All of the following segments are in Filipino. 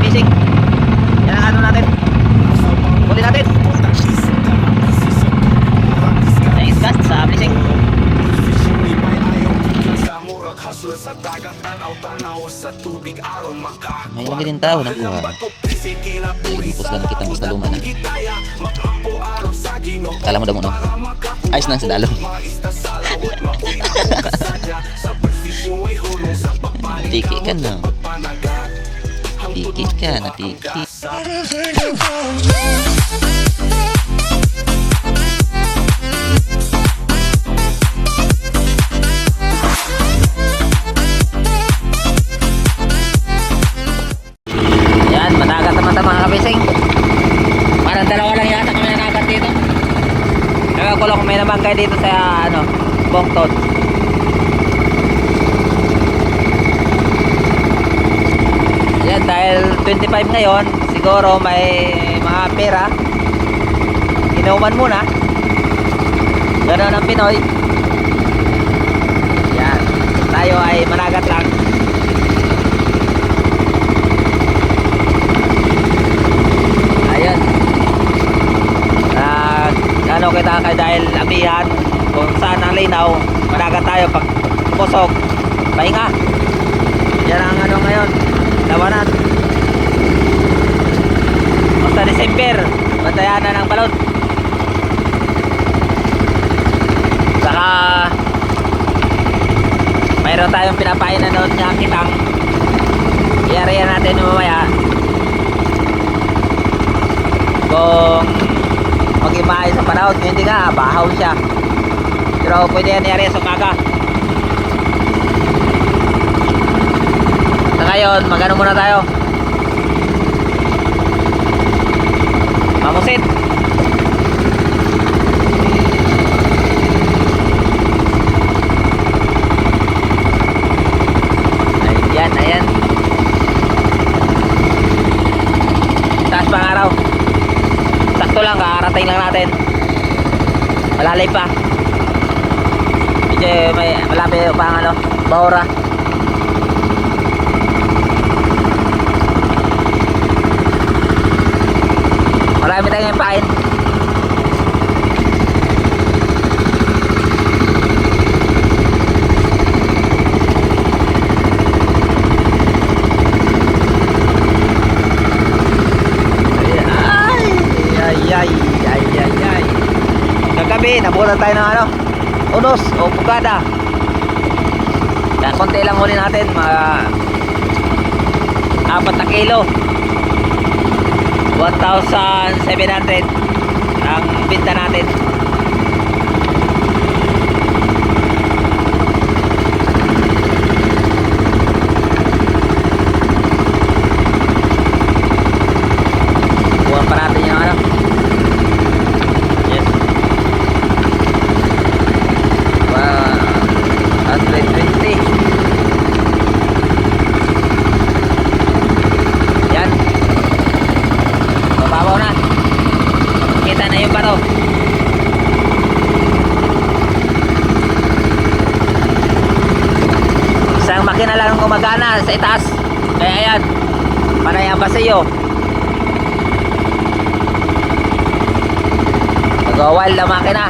fishing. Yan ang ano natin. Huli natin. Thanks guys sa fishing. May lagi din tao ng kuha. Ipos lang kita mas taluma na. Kala mo damo no? Ayos na sa dalong. Tiki ka na. Tiki ka na, tiki. Yan, managat naman sa mga kabising. Parang dalawa lang yata kami nanagat dito. Kaya ko lang kung may namangkay dito sa ano, Bongtod. Yan, dahil 25 ngayon, siguro may mga pera. Inuman muna. Ganoon ang Pinoy. Yan, tayo ay managat lang. Ayun. Ano kita kay dahil amihan kung saan ang linaw, managat tayo pag kusog. Pahinga. Yan ang ano ngayon. Lawanan. Basta December, bantayan na ng balon. Saka mayroon tayong pinapain na noon niya kitang i-area natin mamaya kung mag-imahay sa panahon. Hindi nga, bahaw siya, pero pwede yan i-area sa umaga. Sa ngayon, magano muna tayo, mamusit. Ayan, ayan. Taas pang araw. Sakto lang, kakarating lang natin. Malalay pa. Medyo may malapit pa ang ano, Bahura. Marami tayong pain. Ay. Kagabi, nabulan tayo ng ano, unos o bugada. Kaya konti lang huli natin, mga 4 na kilo. 1,700 ang binta natin. Buwan pa natin yung ano. Yes. 120. Yan. Mababaw na. Kita na yung bato. Isang makina lang gumagana sa itaas. Kaya ayan, panay ang basiyo. Nag-wild ang makina.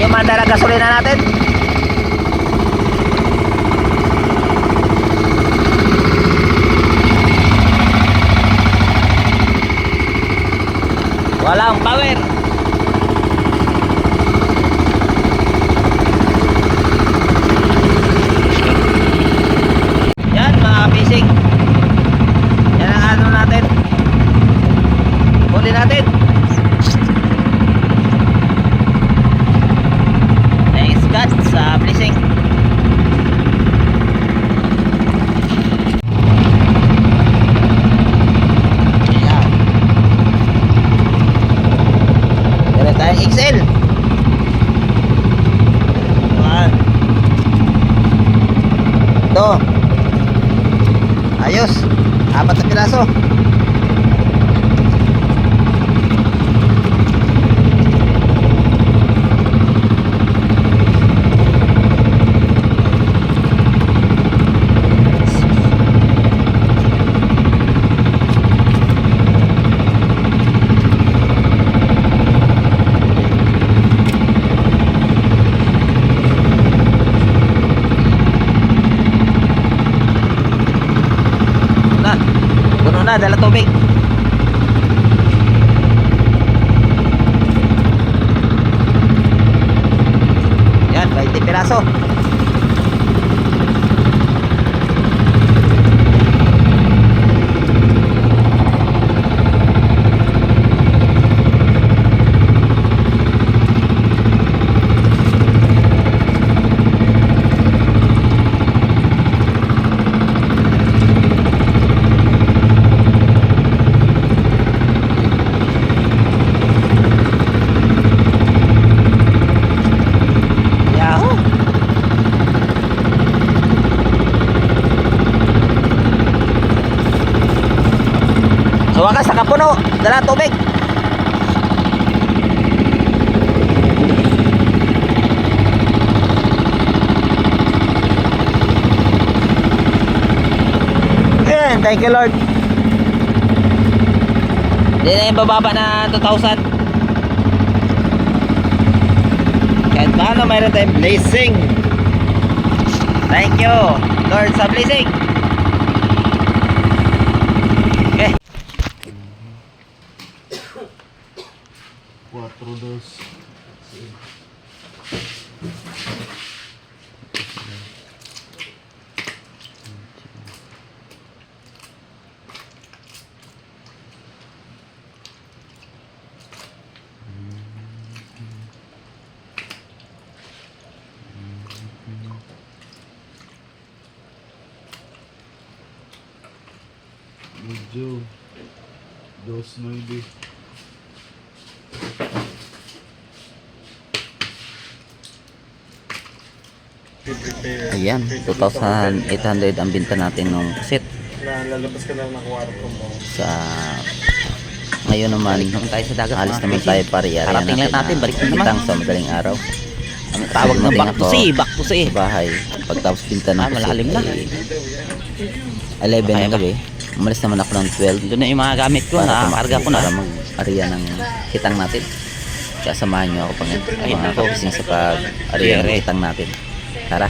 Yung mandala gasolina natin. Walang power. Yan mga fishing. Yan ang ano natin. Huli natin. Thanks God sa blessing. na, dala tubig. Yan, 20 piraso. So wakas nakapuno, dala tubig. Ayan, thank you Lord. Hindi na yung bababa na 2,000. Kahit paano mayroon tayong blessing. Thank you Lord sa blessing. Okay. 4-2. Medyo 2.9. Ayan, 2,800 ang binta natin ng set. Lalabas ka lang ng kwarto mo. Sa ngayon naman, tayo sa dagat. Alis naman tayo para i-area natin. Balik naman sa madaling araw. Ang tawag na back to sea. Sa bahay. Pagtapos binta ng malalim na. 11 ng gabi. Umalis naman ako ng 12. Doon na yung mga gamit ko. Nakakarga ko na. Para mag-area ng kitang natin. Kaya samahan nyo ako pang mga focusing sa pag-area ng kitang natin. Tara.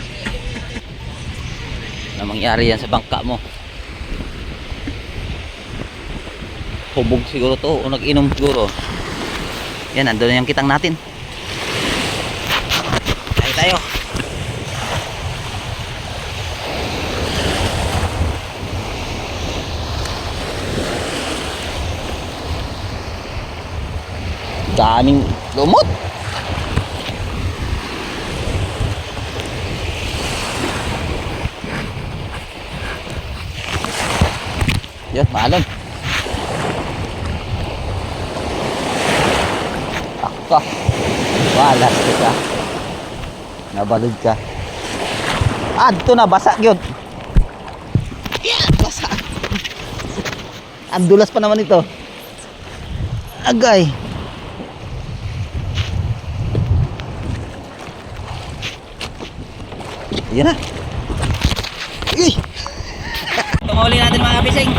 Ano mangyari yan sa bangka mo? Hubog siguro to o nag-inom siguro. Yan, nandun na yung kitang natin. Tayo. Daming lumot. Yan, maalam. Takpa. Walas ka. Nabalod ka. Adto na, basa yun. Basa. Ang dulas pa naman ito. Agay. Yan na. Uy! Tumuli natin mga bising.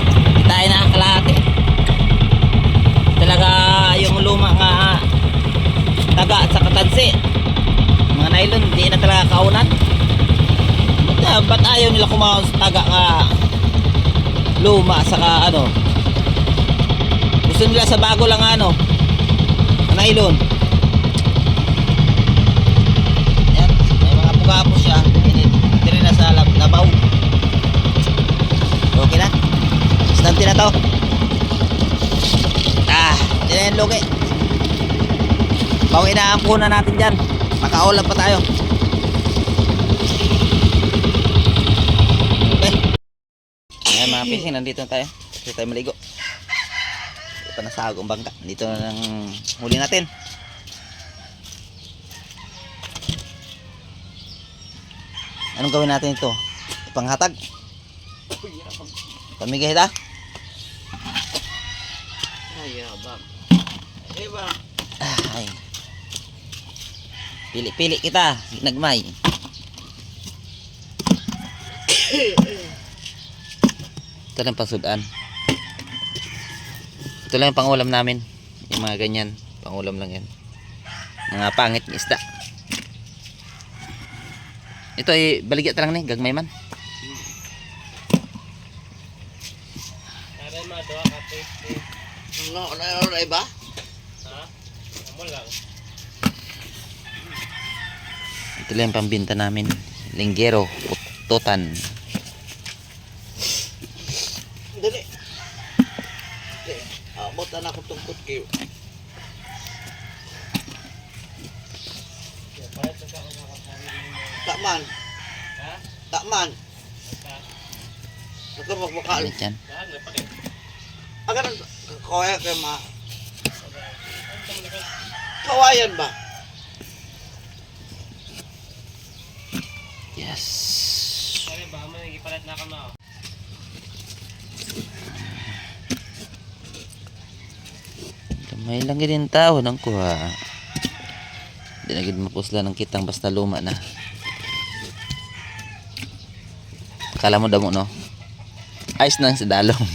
Tayo na ang kalahati. Talaga yung luma nga taga at saka tansi. Mga nylon, hindi na talaga kaunan. Ba't ayaw nila kumaon sa taga nga luma saka ano? Gusto nila sa bago lang ano? Nylon. Yan, may mga puga-po siya. Hindi na sa labaw. Okay na. Stante na to. Hindi na yan lugi. Bawang inaampunan natin dyan. Makaulam pa tayo. Okay. Ayan mga fishing, nandito na tayo. Dito tayo maligo. Dito pa nasahag ang bangka. Dito na lang huli natin. Anong gawin natin ito? Ipanghatag? Pamigay ta? Ay. Pili-pili kita, nagmay. Ito lang pasudan. Ito lang yung pangulam namin. Yung mga ganyan, pangulam lang yan. Mga pangit ng isda. Ito ay baligya lang ni, gagmay man. Ano iba? Ito lang yung pambinta namin. Linggero, pututan. Dali. Abot na ako tungkot kayo. Takman. Takman. Ito magbukal. Ano dyan? Agan kaya kay ma. Kawayan ba? Yes. May lang din tao nang kuha. Di na gid mapusla ng kitang basta luma na. Kala mo damo no? Ayos na sa dalong.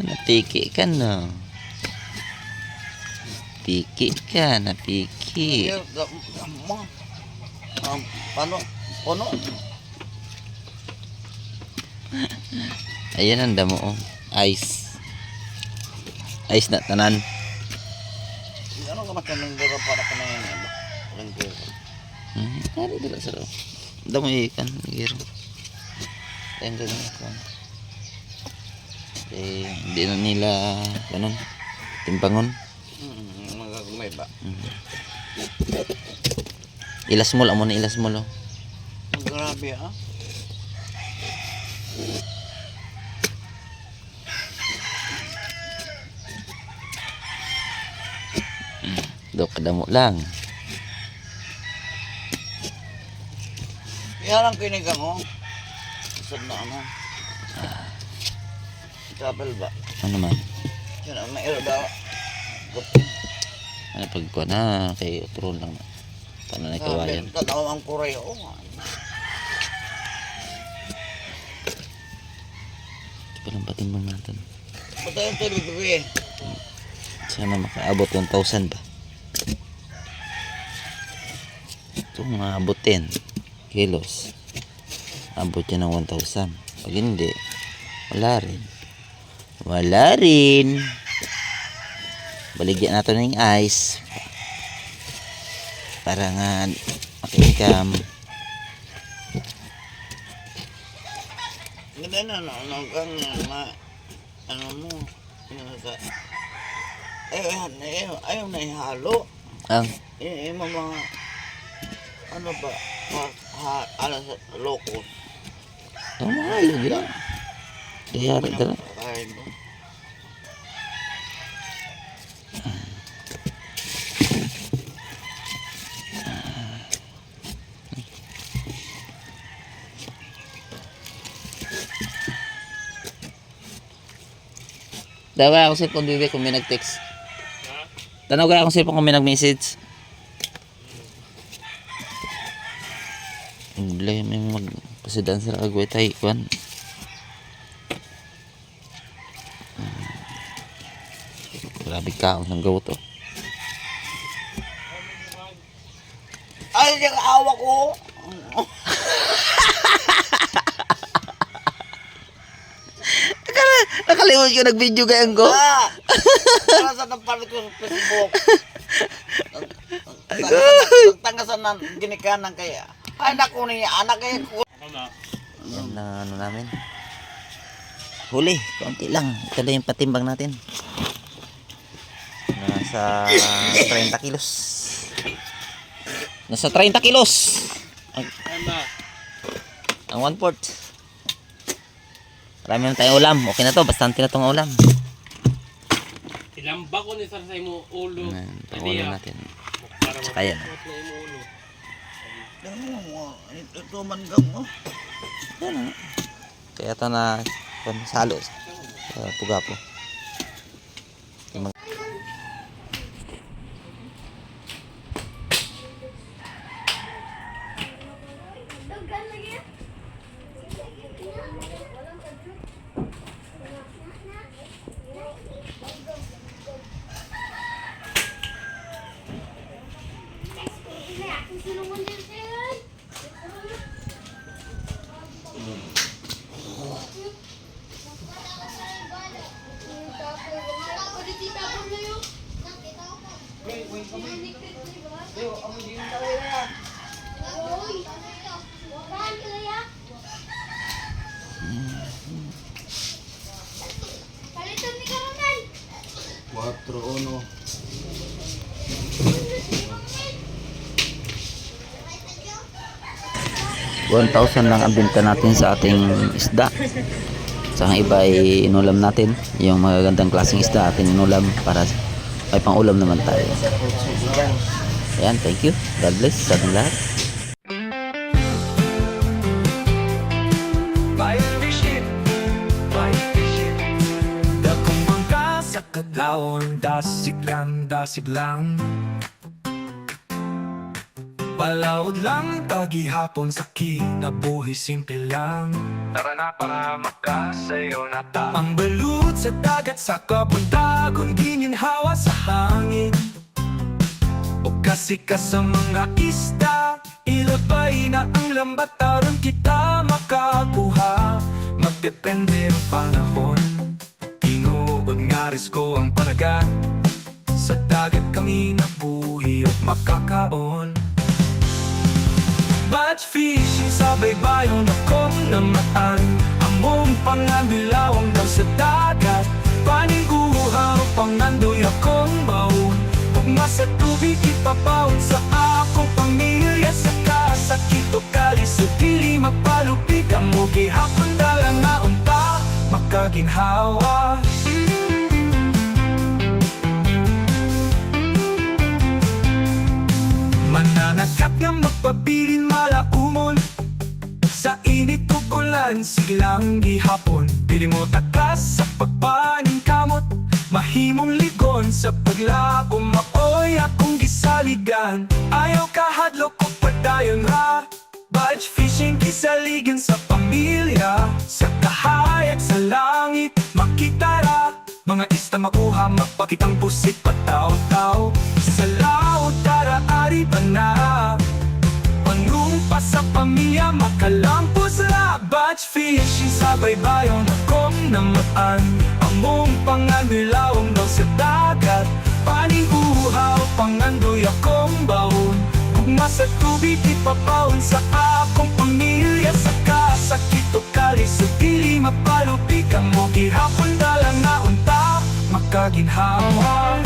Napiki ka no. Piki ka, napiki. Paano? Puno? Ayan ang damo oh. Ice. Ice na tanan. Ano ka makananggara para ka na yan? Langgero. Kari dila sa loob. Damo ikan, giro. Ayan ganun ko. Hindi na nila ganun. Timbangon. Magagumay ba? Ilasmol, amo na ilasmol oh. Grabe ah. Do kadamo lang. Yan ang kinigang oh. Saan na ano? Travel ba? Ano man? Yan ang mayroon daw. Ano pagkuha na kay utro lang. Paano na kawayan? Tatawa ang kuray oh. Ito palang patimbang natin. Bata yung tubig. Sana makaabot 1,000 ba? Ito maabot 10 kilos. Abot yan ng 1,000. Pag hindi, wala rin. Wala rin. Baligyan natin ng ice. Para nga maka-income. Ganda na ano kang ano mo. Ayaw na ihalo. Ang Mga ano ba? Ano sa locos. mahal yun. Kaya dala. Kain mo. Dawa ako cellphone bibi kung may nag-text. Tanaw kaya akong cellphone kung may nag-message. Hindi may magpasidan sa kagway tayo kwan. Grabe ka ng gawa to. Ay, yung awa ko. Nakalimot ko nag-video kayang ko. Para sa napalit ko sa Facebook. Tanggasan ng ginikanan kaya. Ay, naku niya, anak kaya ko. Yan na ano namin. Huli, konti lang. Ito lang yung patimbang natin. Nasa 30 kilos. Nasa 30 kilos. Ang 1/4. Marami na tayong ulam. Okay na to. Bastante na tong ulam. Ilamba ko ni sa mo ulo. Ang ulam natin. Saka yan. Ito man gang mo. Yan. Kaya ito na salo. Pugapo. Palitan ni Karonan. 4-1. 1,000 lang ang binta natin sa ating isda. Sa iba ay inulam natin. Yung magagandang klaseng isda atin inulam para may pang-ulam naman tayo. Ayan, thank you. God bless sa ating lahat. Dakong mangga sa kadlawon, dasig lang. Palawod lang, tagihapon sa kinabuhi, simple lang. Tara na para makasayo na ta. Ang balut sa dagat sa kabuntagon, gininhawa sa hangin. O kasi ka sa mga isda, ilabay na ang lambat, aron kita makakuha. Magdepende ang panahon, tinuod nga risko ang panagat. Sa dagat kami nabuhi at makakaon. Batch fishing sa baybayon akong namaan. Among pangabilawang daw sa dagat, paniguhaw pangandoy akong baon. Pugma sa tubig ipapaon sa akong pamilya. Sa kasakit o kalis o dili magpalupig, ang mugi hapon dalang nga unta makaginhawa. Mananakap nga magpabilin malaumon, sa init kukulan silang gihapon. Pili mo takas sa pagpaning kamot, mahimong ligon sa paglako. Maoy akong gisaligan, ayaw kahadlok o padayon ra. Batch fishing kisaligan sa pamilya, sa kahayag sa langit makita ra. Mga ista makuha, magpakitang pusit pataw-taw. Sa laot tara ari ba na, panumpa sa pamilya makalampos ra. Batch fishing sa baybayon akong namaan. Among panganilawang daw sa dagat, paniguhaw pangandoy akong baon. Kugma sa tubig ipapaon sa akong pamilya. Sa kasakit o kalis o dili mapalupig, ang mugi hapon dalang na unta makaginhawa.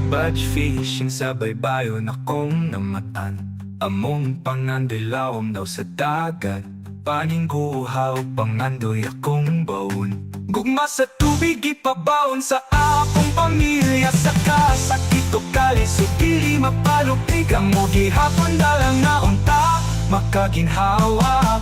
Batch fishing sa baybayon akong namatan. Among pangandilawom daw sa dagat, paningguhaw pangandoy akong baon. Gugma sa tubig ipabaon sa akong pamilya. Sa kasakit o kalis o dili mapalupig, ang mugi hapon dalang na unta makaginhawa.